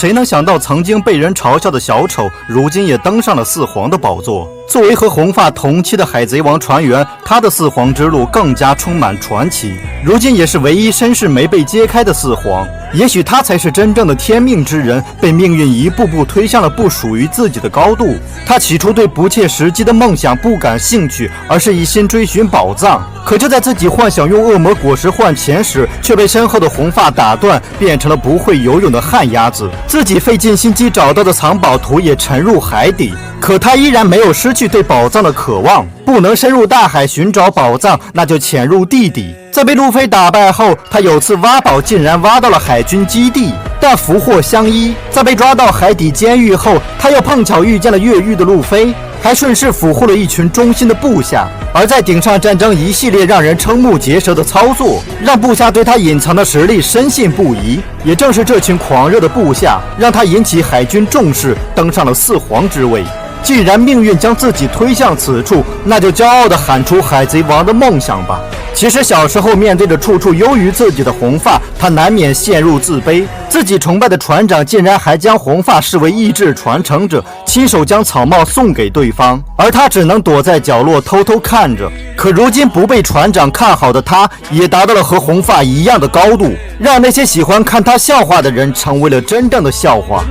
谁能想到曾经被人嘲笑的小丑，如今也登上了四皇的宝座。作为和红发同期的海贼王船员，他的四皇之路更加充满传奇。如今也是唯一身世没被揭开的四皇，也许他才是真正的天命之人，被命运一步步推向了不属于自己的高度。他起初对不切实际的梦想不感兴趣，而是一心追寻宝藏。可就在自己幻想用恶魔果实换钱时，却被身后的红发打断，变成了不会游泳的旱鸭子。自己费尽心机找到的藏宝图也沉入海底，可他依然没有失去对宝藏的渴望。不能深入大海寻找宝藏，那就潜入地底。在被路飞打败后，他有次挖宝竟然挖到了海军基地，但福祸相依，在被抓到海底监狱后，他又碰巧遇见了越狱的路飞，还顺势俘获了一群忠心的部下。而在顶上战争一系列让人瞠目结舌的操作，让部下对他隐藏的实力深信不疑。也正是这群狂热的部下，让他引起海军重视，登上了四皇之位。既然命运将自己推向此处，那就骄傲地喊出海贼王的梦想吧。其实小时候面对着处处优于自己的红发，他难免陷入自卑。自己崇拜的船长竟然还将红发视为意志传承者，亲手将草帽送给对方，而他只能躲在角落偷偷看着。可如今不被船长看好的他，也达到了和红发一样的高度，让那些喜欢看他笑话的人成为了真正的笑话。